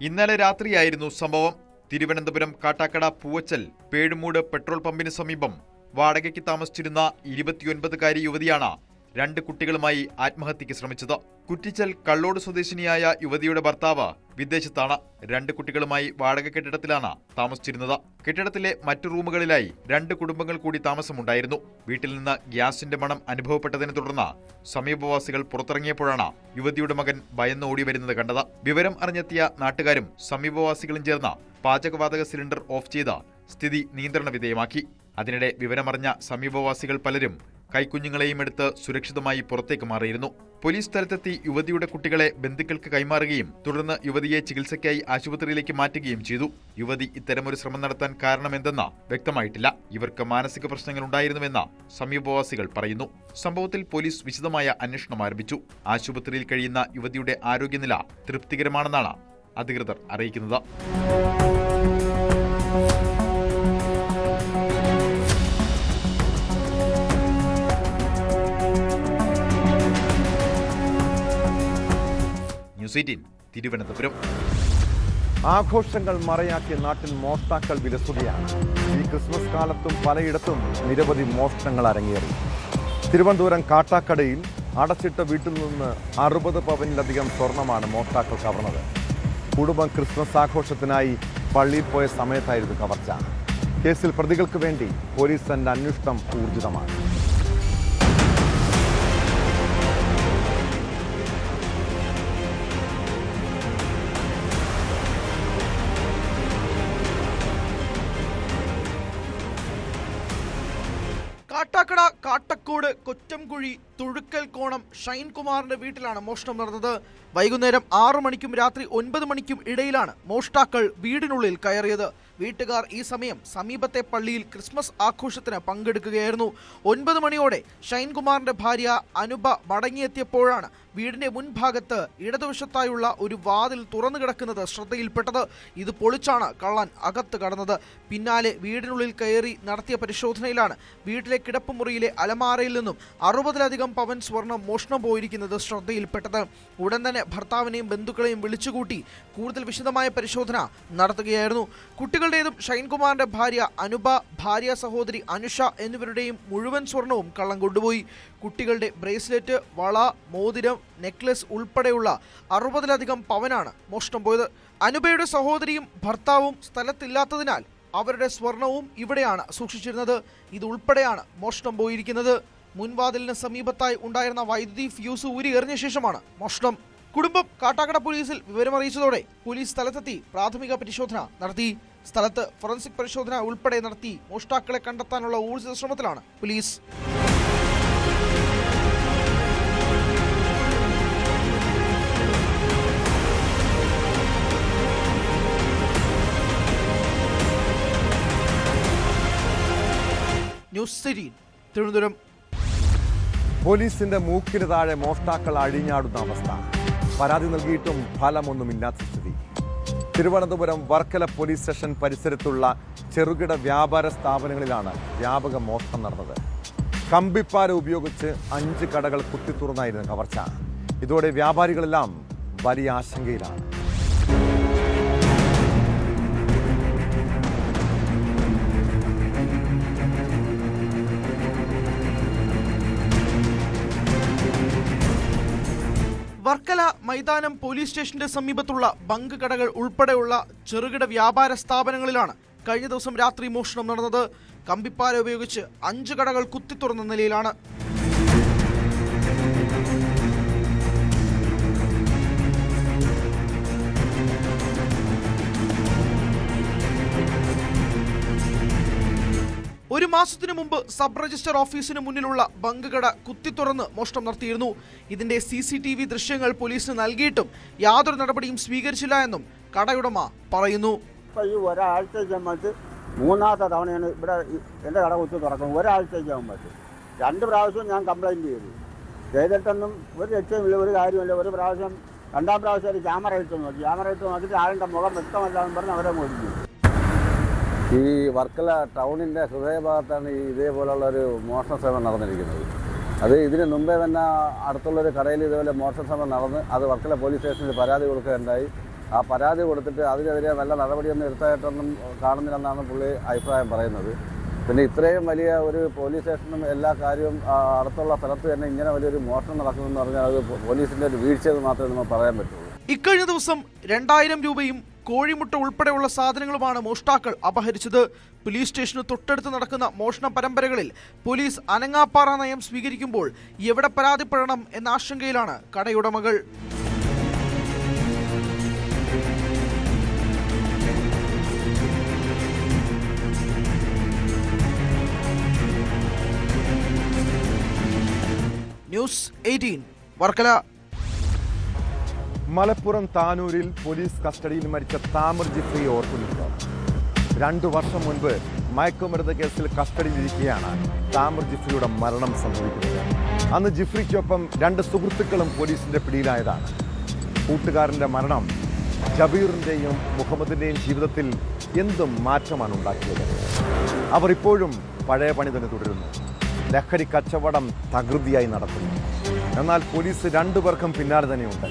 ഇന്നലെ രാത്രിയായിരുന്നു സംഭവം. തിരുവനന്തപുരം കാട്ടാക്കട പൂവച്ചൽ പേഴുമൂട് പെട്രോൾ പമ്പിന് സമീപം വാടകയ്ക്ക് താമസിച്ചിരുന്ന 29-കാരി യുവതിയാണ് 2 കുട്ടികളുമായി ആത്മഹത്യക്ക് ശ്രമിച്ചത്. കുറ്റിച്ചൽ കള്ളോട് സ്വദേശിനിയായ യുവതിയുടെ ഭർത്താവ് വിദേശത്താണ്. 2 കുട്ടികളുമായി വാടക കെട്ടിടത്തിലാണ് താമസിച്ചിരുന്നത്. കെട്ടിടത്തിലെ മറ്റു റൂമുകളിലായി 2 കുടുംബങ്ങൾ കൂടി താമസമുണ്ടായിരുന്നു. വീട്ടിൽ നിന്ന് ഗ്യാസിന്റെ മണം അനുഭവപ്പെട്ടതിനെ തുടർന്ന് സമീപവാസികൾ പുറത്തിറങ്ങിയപ്പോഴാണ് യുവതിയുടെ മകൻ ഭയന്ന് ഓടി വരുന്നത് കണ്ടത്. വിവരം അറിഞ്ഞെത്തിയ നാട്ടുകാരും സമീപവാസികളും ചേർന്ന് പാചകവാതക സിലിണ്ടർ ഓഫ് ചെയ്ത് സ്ഥിതി നിയന്ത്രണ വിധേയമാക്കി. അതിനിടെ വിവരമറിഞ്ഞ സമീപവാസികൾ പലരും കൈക്കുഞ്ഞുങ്ങളെയും എടുത്ത് സുരക്ഷിതമായി പുറത്തേക്ക് മാറിയിരുന്നു. പോലീസ് സ്ഥലത്തെത്തി യുവതിയുടെ കുട്ടികളെ ബന്ധുക്കൾക്ക് കൈമാറുകയും തുടർന്ന് യുവതിയെ ചികിത്സയ്ക്കായി ആശുപത്രിയിലേക്ക് മാറ്റുകയും ചെയ്തു. യുവതി ഇത്തരമൊരു ശ്രമം നടത്താൻ കാരണമെന്തെന്ന് വ്യക്തമായിട്ടില്ല. ഇവർക്ക് മാനസിക പ്രശ്നങ്ങൾ ഉണ്ടായിരുന്നുവെന്ന് സമീപവാസികൾ പറയുന്നു. സംഭവത്തിൽ പോലീസ് വിശദമായ അന്വേഷണം ആരംഭിച്ചു. ആശുപത്രിയിൽ കഴിയുന്ന യുവതിയുടെ ആരോഗ്യനില തൃപ്തികരമാണെന്നാണ് അധികൃതർ അറിയിക്കുന്നത്. ന്യൂസ് 18 തിരുവനന്തപുരം. ആഘോഷങ്ങൾ മറയാക്കിയ നാട്ടിൽ മോഷ്ടാക്കൾ വിലസുകയാണ്. ഈ ക്രിസ്മസ് കാലത്തും പലയിടത്തും നിരവധി മോഷണങ്ങൾ അരങ്ങേറി. തിരുവനന്തപുരം കാട്ടാക്കടയിൽ അടച്ചിട്ട വീട്ടിൽ നിന്ന് 60 പവനിലധികം സ്വർണമാണ് മോഷ്ടാക്കൾ കവർന്നത്. കുടുംബം ക്രിസ്മസ് ആഘോഷത്തിനായി പള്ളിയിൽ പോയ സമയത്തായിരുന്നു കവർച്ച. കേസിൽ പ്രതികൾക്ക് വേണ്ടി പോലീസ് തന്റെ അന്വേഷണം ഊർജിതമാണ്. കാട്ടാക്കട കാട്ടക്കോട് കൊറ്റംകുഴി തുഴുക്കൽ കോണം ഷൈൻകുമാറിന്റെ വീട്ടിലാണ് മോഷണം നടന്നത്. വൈകുന്നേരം 6 മണിക്കും രാത്രി 9 മണിക്കും ഇടയിലാണ് മോഷ്ടാക്കൾ വീടിനുള്ളിൽ കയറിയത്. വീട്ടുകാർ ഈ സമയം സമീപത്തെ പള്ളിയിൽ ക്രിസ്മസ് ആഘോഷത്തിന് പങ്കെടുക്കുകയായിരുന്നു. 9 മണിയോടെ ഷൈൻകുമാറിന്റെ ഭാര്യ അനുപ മടങ്ങിയെത്തിയപ്പോഴാണ് വീടിന്റെ മുൻഭാഗത്ത് ഇടതുവശത്തായുള്ള ഒരു വാതിൽ തുറന്നു കിടക്കുന്നത് ശ്രദ്ധയിൽപ്പെട്ടത്. ഇത് പൊളിച്ചാണ് കള്ളൻ അകത്ത് കടന്നത്. പിന്നാലെ വീടിനുള്ളിൽ കയറി നടത്തിയ പരിശോധനയിലാണ് വീട്ടിലെ കിടപ്പുമുറിയിലെ അലമാരയിൽ നിന്നും 60ലധികം പവൻ സ്വർണം മോഷണം പോയിരിക്കുന്നത് ശ്രദ്ധയിൽപ്പെട്ടത്. ഉടൻ തന്നെ ഭർത്താവിനെയും ബന്ധുക്കളെയും വിളിച്ചുകൂട്ടി കൂടുതൽ വിശദമായ പരിശോധന നടത്തുകയായിരുന്നു. കുട്ടികളുടേതും ഷൈൻകുമാറിന്റെ ഭാര്യ അനുപ, ഭാര്യ സഹോദരി അനുഷ എന്നിവരുടെയും മുഴുവൻ സ്വർണവും കള്ളൻ കൊണ്ടുപോയി. കുട്ടികളുടെ ബ്രേസ്ലെറ്റ്, വള, മോതിരം, നെക്ലസ് ഉൾപ്പെടെയുള്ള 60ലധികം പവനാണ് മോഷണം പോയത്. അനുപയുടെ സഹോദരിയും ഭർത്താവും സ്ഥലത്തില്ലാത്തതിനാൽ അവരുടെ സ്വർണവും ഇവിടെയാണ് സൂക്ഷിച്ചിരുന്നത്. ഇതുൾപ്പെടെയാണ് മോഷണം പോയിരിക്കുന്നത്. മുൻവാതിലിന് സമീപത്തായി ഉണ്ടായിരുന്ന വൈദ്യുതി ഫ്യൂസ് ഊരി എറിഞ്ഞ ശേഷമാണ് മോഷണം. കുടുംബം കാട്ടാക്കട പോലീസിൽ വിവരമറിയിച്ചതോടെ പോലീസ് സ്ഥലത്തെത്തി പ്രാഥമിക പരിശോധന നടത്തി. സ്ഥലത്ത് ഫോറൻസിക് പരിശോധന ഉൾപ്പെടെ നടത്തി മോഷ്ടാക്കളെ കണ്ടെത്താനുള്ള ഊർജിത ശ്രമത്തിലാണ് പോലീസ്. ന്യൂസ് 18 തിരുവനന്തപുരം. പോലീസിന്റെ മൂക്കിന് താഴെ മോഷ്ടാക്കൾ അഴിഞ്ഞാടുന്ന അവസ്ഥ. പരാതി നൽകിയിട്ടും ഫലമൊന്നുമില്ലാത്ത സ്ഥിതി. തിരുവനന്തപുരം വർക്കല പോലീസ് സ്റ്റേഷൻ പരിസരത്തുള്ള ചെറുകിട വ്യാപാര സ്ഥാപനങ്ങളിലാണ് വ്യാപക മോഷണം നടന്നത്. കമ്പിപ്പാര ഉപയോഗിച്ച് 5 കടകൾ കുത്തിത്തുറന്നായിരുന്നു കവർച്ച. ഇതോടെ വ്യാപാരികളെല്ലാം വലിയ ആശങ്കയിലാണ്. വർക്കല മൈതാനം പോലീസ് സ്റ്റേഷന്റെ സമീപത്തുള്ള ബങ്ക് കടകൾ ഉൾപ്പെടെയുള്ള ചെറുകിട വ്യാപാര സ്ഥാപനങ്ങളിലാണ് കഴിഞ്ഞ ദിവസം രാത്രി മോഷണം നടന്നത്. കമ്പിപ്പാര ഉപയോഗിച്ച് 5 കടകൾ കുത്തിത്തുറന്ന നിലയിലാണ്. ഒരു മാസത്തിനു മുമ്പ് സബ് രജിസ്റ്റർ ഓഫീസിന് മുന്നിലുള്ള ബങ്ക് കട കുത്തിത്തുറന്ന് മോഷണം നടത്തിയിരുന്നു. ഇതിന്റെ CCTV ദൃശ്യങ്ങൾ പോലീസിന് നൽകിയിട്ടും യാതൊരു നടപടിയും സ്വീകരിച്ചില്ല എന്നും കടയുടമ പറയുന്നു. ഈ ഒരാഴ്ചയ്ക്ക് മറ്റ് 3ാമത്തെ തവണയാണ് ഇവിടെ എൻ്റെ കട കുത്തി തുറക്കുന്നത്. ഒരാഴ്ചയ്ക്ക് ആകുമ്പോൾ 2 പ്രാവശ്യം ഞാൻ കംപ്ലൈൻറ്റ് ചെയ്തിട്ടൊന്നും ഒരു രക്ഷയുമില്ല, ഒരു കാര്യമില്ല. ഒരു പ്രാവശ്യം 2ാം പ്രാവശ്യം ഒരു ക്യാമറ ഇട്ട് നോക്കിയിട്ട് ആളുടെ മുഖം വ്യക്തമല്ലാന്ന് പറഞ്ഞ് അവരെ മോദിക്കും. ഈ വർക്കല ടൗണിൻ്റെ ഹൃദയഭാഗത്താണ് ഇതേപോലുള്ളൊരു മോഷണ ശ്രമം നടന്നിരിക്കുന്നത്. അത് ഇതിന് മുമ്പേ തന്നെ അടുത്തുള്ളൊരു കടയിൽ ഇതേപോലെ മോഷണ ശ്രമം നടന്ന് അത് വർക്കല പോലീസ് സ്റ്റേഷനിൽ പരാതി കൊടുക്കുകയുണ്ടായി. ആ പരാതി കൊടുത്തിട്ട് അതിനെതിരെ നല്ല നടപടിയൊന്നും എടുത്തായിട്ടൊന്നും കാണുന്നില്ലെന്നാണ് പുള്ളി അഭിപ്രായം പറയുന്നത്. പിന്നെ ഇത്രയും വലിയ ഒരു പോലീസ് സ്റ്റേഷനും എല്ലാ കാര്യവും അടുത്തുള്ള സ്ഥലത്ത് തന്നെ ഇങ്ങനെ വലിയൊരു മോഷണം നടക്കുമെന്ന് പറഞ്ഞാൽ അത് പോലീസിൻ്റെ ഒരു വീഴ്ചയെന്ന് മാത്രമേ നമുക്ക് പറയാൻ പറ്റുള്ളൂ. ഇക്കഴിഞ്ഞ ദിവസം 2000 രൂപയും കോഴിമുട്ട ഉൾപ്പെടെയുള്ള സാധനങ്ങളുമാണ് മോഷ്ടാക്കൾ അപഹരിച്ചത്. പോലീസ് സ്റ്റേഷന് തൊട്ടടുത്ത് നടക്കുന്ന മോഷണ പരമ്പരകളിൽ പോലീസ് അനങ്ങാപ്പാറ നയം സ്വീകരിക്കുമ്പോൾ എവിടെ പരാതിപ്പെടണം എന്ന ആശങ്കയിലാണ് കടയുടമകൾ. ന്യൂസ് 18 വർക്കല. മലപ്പുറം താനൂരിൽ പോലീസ് കസ്റ്റഡിയിൽ മരിച്ച താമിർ ജിഫ്രി ഓർക്കുന്നുണ്ട്. 2 വർഷം മുൻപ് മയക്കുമരുന്ന് കേസിൽ കസ്റ്റഡിയിലിരിക്കെയാണ് താമിർ ജിഫ്രിയുടെ മരണം സംഭവിക്കുന്നത്. അന്ന് ജിഫ്രിക്കൊപ്പം 2 സുഹൃത്തുക്കളും പോലീസിന്റെ പിടിയിലായതാണ്. കൂട്ടുകാരന്റെ മരണം ജബീറിന്റെയും മുഹമ്മദിന്റെയും ജീവിതത്തിൽ എന്തും മാറ്റമാണ് ഉണ്ടാക്കിയത്. അവർ ഇപ്പോഴും പഴയ പണി തന്നെ തുടരുന്നു. ലഹരി കച്ചവടം തകൃതിയായി നടത്തുന്നു. എന്നാൽ പോലീസ് 2 പേർക്കും പിന്നാലെ തന്നെയുണ്ട്.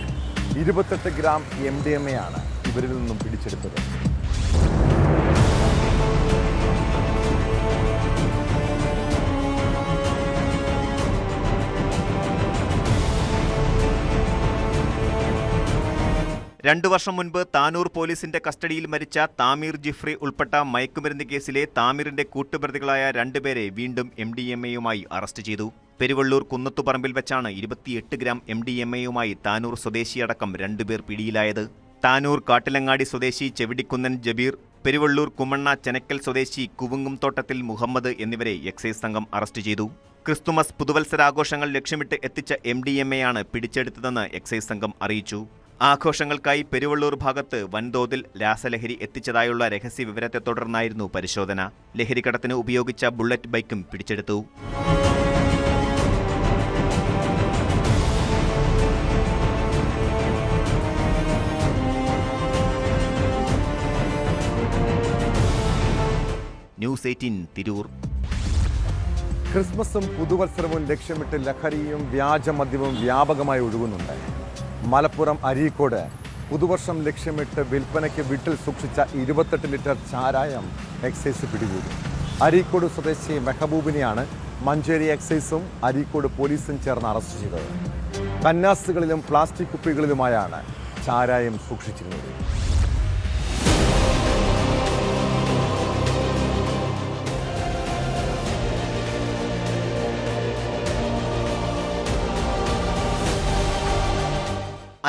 28 ഗ്രാം MDMA ആണ് ഇവരിൽ നിന്നും പിടിച്ചെടുത്തത്. രണ്ടു വർഷം മുൻപ് താനൂർ പോലീസിന്റെ കസ്റ്റഡിയിൽ മരിച്ച താമീർ ജിഫ്രി ഉൾപ്പെട്ട മയക്കുമരുന്ന് കേസിലെ താമീറിന്റെ കൂട്ടുപ്രതികളായ 2 പേരെ വീണ്ടും MDMA-യുമായി അറസ്റ്റ് ചെയ്തു. പെരുവള്ളൂർ കുന്നത്തുപറമ്പിൽ വെച്ചാണ് 28 ഗ്രാം MDMA-യുമായി താനൂർ സ്വദേശിയടക്കം 2 പേർ പിടിയിലായത്. താനൂർ കാട്ടിലങ്ങാടി സ്വദേശി ചെവിടിക്കുന്നൻ ജബീർ, പെരുവള്ളൂർ കുമ്മണ്ണ ചെനക്കൽ സ്വദേശി കുവുങ്ങും തോട്ടത്തിൽ മുഹമ്മദ് എന്നിവരെ എക്സൈസ് സംഘം അറസ്റ്റ് ചെയ്തു. ക്രിസ്തുമസ് പുതുവത്സരാഘോഷങ്ങൾ ലക്ഷ്യമിട്ട് എത്തിച്ച MDMA-യാണ് പിടിച്ചെടുത്തതെന്ന് എക്സൈസ് സംഘം അറിയിച്ചു. ആഘോഷങ്ങൾക്കായി പെരുവള്ളൂർ ഭാഗത്ത് വൻതോതിൽ രാസലഹരി എത്തിച്ചതായുള്ള രഹസ്യ വിവരത്തെ തുടർന്നായിരുന്നു പരിശോധന. ലഹരിക്കടത്തിന് ഉപയോഗിച്ച ബുള്ളറ്റ് ബൈക്കും പിടിച്ചെടുത്തു. ന്യൂസ് 18 തിരൂർ. ക്രിസ്മസും പുതുവത്സരവും ലക്ഷ്യമിട്ട് ലഹരിയും വ്യാജമദ്യവും വ്യാപകമായി ഒഴുകുന്നുണ്ട്. മലപ്പുറം അരീക്കോട് പുതുവർഷം ലക്ഷ്യമിട്ട് വിൽപ്പനയ്ക്ക് വീട്ടിൽ സൂക്ഷിച്ച 28 ലിറ്റർ ചാരായം എക്സൈസ് പിടികൂടി. അരീക്കോട് സ്വദേശി മെഹബൂബിനെയാണ് മഞ്ചേരി എക്സൈസും അരീക്കോട് പോലീസും ചേർന്ന് അറസ്റ്റ് ചെയ്തത്. കന്നാസുകളിലും പ്ലാസ്റ്റിക് കുപ്പികളിലുമായാണ് ചാരായം സൂക്ഷിച്ചിരുന്നത്.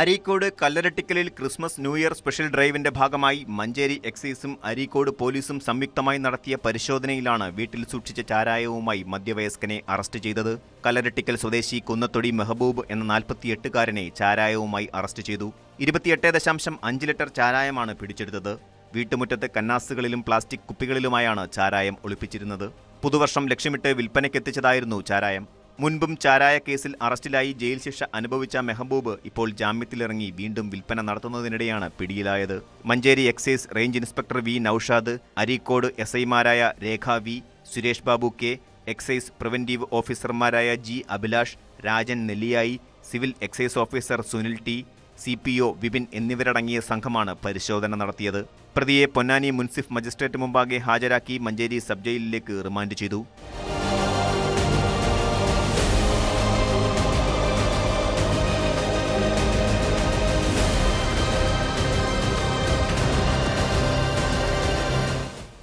അരീക്കോട് കല്ലരട്ടിക്കലിൽ ക്രിസ്മസ് ന്യൂ ഇയർ സ്പെഷ്യൽ ഡ്രൈവിന്റെ ഭാഗമായി മഞ്ചേരി എക്സൈസും അരീക്കോട് പോലീസും സംയുക്തമായി നടത്തിയ പരിശോധനയിലാണ് വീട്ടിൽ സൂക്ഷിച്ച ചാരായവുമായി മധ്യവയസ്കനെ അറസ്റ്റ് ചെയ്തത്. കല്ലരട്ടിക്കൽ സ്വദേശി കുന്നത്തൊടി മെഹബൂബ് എന്ന 48-കാരനെ ചാരായവുമായി അറസ്റ്റ് ചെയ്തു. 28.5 ലിറ്റർ ചാരായമാണ് പിടിച്ചെടുത്തത്. വീട്ടുമുറ്റത്ത് കന്നാസുകളിലും പ്ലാസ്റ്റിക് കുപ്പികളിലുമായാണ് ചാരായം ഒളിപ്പിച്ചിരുന്നത്. പുതുവർഷം ലക്ഷ്യമിട്ട് വിൽപ്പനയ്ക്കെത്തിച്ചതായിരുന്നു ചാരായം. മുൻപും ചാരായ കേസിൽ അറസ്റ്റിലായി ജയിൽ ശിക്ഷ അനുഭവിച്ച മെഹബൂബ് ഇപ്പോൾ ജാമ്യത്തിലിറങ്ങി വീണ്ടും വിൽപ്പന നടത്തുന്നതിനിടെയാണ് പിടിയിലായത്. Manjeri excise range inspector V Naushad, Areekode SI-മാരായ Rekha V, Suresh Babu K, excise preventive ഓഫീസർമാരായ G Abhilash, Rajan Nelliyayi, civil excise officer Sunil T, CPO Vipin എന്നിവരടങ്ങിയ സംഘമാണ് പരിശോധന നടത്തിയത്. പ്രതിയെ പൊന്നാനി മുൻസിഫ് മജിസ്ട്രേറ്റ് മുമ്പാകെ ഹാജരാക്കി മഞ്ചേരി സബ് ജയിലിലേക്ക് റിമാൻഡ് ചെയ്തു.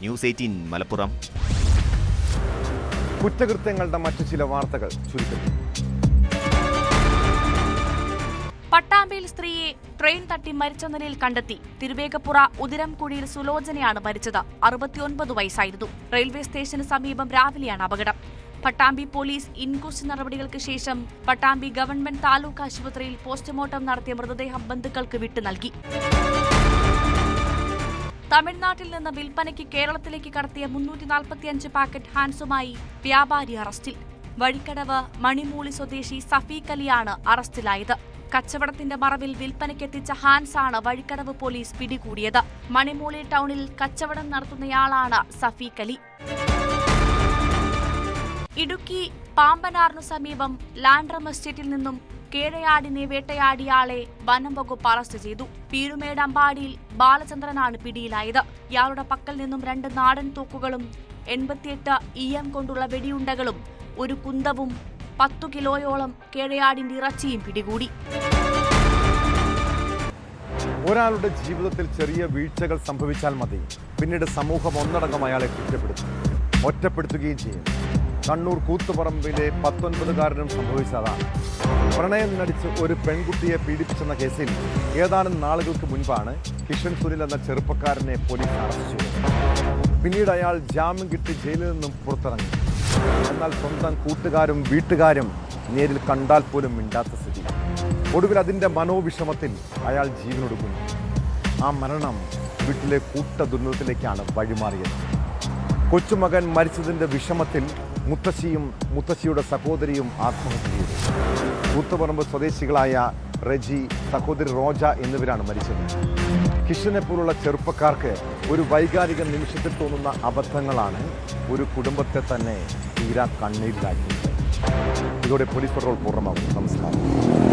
ന്യൂസ് 18 മലപ്പുറം. കുറ്റകൃത്യങ്ങളുടെ മറ്റു ചില വാർത്തകൾ ചുരുക്കത്തിൽ. പട്ടാമ്പിയിൽ സ്ത്രീയെ ട്രെയിൻ തട്ടി മരിച്ച നിലയിൽ കണ്ടെത്തി. തിരുവേഗപ്പുറ ഉദിരംകുഴിയിൽ സുലോചനയാണ് മരിച്ചത്. 69 വയസ്സായിരുന്നു. റെയിൽവേ സ്റ്റേഷന് സമീപം രാവിലെയാണ് അപകടം. പട്ടാമ്പി പോലീസ് ഇൻക്വസ്റ്റ് നടപടികൾക്ക് ശേഷം പട്ടാമ്പി ഗവൺമെന്റ് താലൂക്ക് ആശുപത്രിയിൽ പോസ്റ്റ്മോർട്ടം നടത്തിയ മൃതദേഹം ബന്ധുക്കൾക്ക് വിട്ടു നൽകി. തമിഴ്നാട്ടിൽ നിന്ന് വിൽപ്പനയ്ക്ക് കേരളത്തിലേക്ക് കടത്തിയ 345 പാക്കറ്റ് ഹാൻസുമായി വ്യാപാരി അറസ്റ്റിൽ. വഴിക്കടവ് മണിമൂളി സ്വദേശി സഫീഖ് അലിയാണ് അറസ്റ്റിലായത്. കച്ചവടത്തിന്റെ മറവിൽ വിൽപ്പനയ്ക്കെത്തിച്ച ഹാൻസാണ് വഴിക്കടവ് പോലീസ് പിടികൂടിയത്. മണിമൂളി ടൗണിൽ കച്ചവടം നടത്തുന്നയാളാണ് സഫീഖ് അലി. ഇടുക്കി പാമ്പനാറിനു സമീപം ലാൻഡ്രം എസ്റ്റേറ്റിൽ നിന്നും കേഴയാടിനെ വേട്ടയാടിയാളെ വനം വകുപ്പ് അറസ്റ്റ് ചെയ്തു. പീരുമേട് അമ്പാടിയിൽ ബാലചന്ദ്രനാണ് പിടിയിലായത്. ഇയാളുടെ പക്കൽ നിന്നും 2 നാടൻ തോക്കുകളും 88 EM കൊണ്ടുള്ള വെടിയുണ്ടകളും ഒരു കുന്തവും 10 കിലോയോളം കേഴയാടിന്റെ ഇറച്ചിയും പിടികൂടി. ഒരാളുടെ ജീവിതത്തിൽ ചെറിയ വീഴ്ചകൾ സംഭവിച്ചാൽ മതി, പിന്നീട് സമൂഹം ഒന്നടങ്കം അയാളെ കുറ്റപ്പെടുത്തും, ഒറ്റപ്പെടുത്തുകയും ചെയ്യും. കണ്ണൂർ കൂത്തുപറമ്പിലെ 19-കാരനും സംഭവിച്ചതാണ്. പ്രണയം നടിച്ച് ഒരു പെൺകുട്ടിയെ പീഡിപ്പിച്ചെന്ന കേസിൽ ഏതാനും നാളുകൾക്ക് മുൻപാണ് കിഷൻ സുനിൽ എന്ന ചെറുപ്പക്കാരനെ പോലീസ് അറസ്റ്റ് ചെയ്തത്. പിന്നീട് അയാൾ ജാമ്യം കിട്ടി ജയിലിൽ നിന്നും പുറത്തിറങ്ങി. എന്നാൽ സ്വന്തം കൂട്ടുകാരും വീട്ടുകാരും നേരിൽ കണ്ടാൽ പോലും മിണ്ടാത്ത സ്ഥിതി. ഒടുവിൽ അതിൻ്റെ മനോവിഷമത്തിൽ അയാൾ ജീവനൊടുക്കുന്നു. ആ മരണം വീട്ടിലെ കൂട്ട ദുരന്തത്തിലേക്കാണ് വഴിമാറിയത്. കൊച്ചുമകൻ മരിച്ചതിൻ്റെ വിഷമത്തിൽ മുത്തശ്ശിയും മുത്തശ്ശിയുടെ സഹോദരിയും ആത്മഹത്യ ചെയ്തു. കൂത്തുപറമ്പ് സ്വദേശികളായ റെജി, സഹോദരി റോജ എന്നിവരാണ് മരിച്ചത്. കിഷനെ പോലുള്ള ചെറുപ്പക്കാർക്ക് ഒരു വൈകാരിക നിമിഷത്തിൽ തോന്നുന്ന അബദ്ധങ്ങളാണ് ഒരു കുടുംബത്തെ തന്നെ തീരാ കണ്ണീരിലാക്കിയത്. ഇതോടെ പോലീസ് പട്രോൾ പൂർണ്ണമാകും. നമസ്കാരം.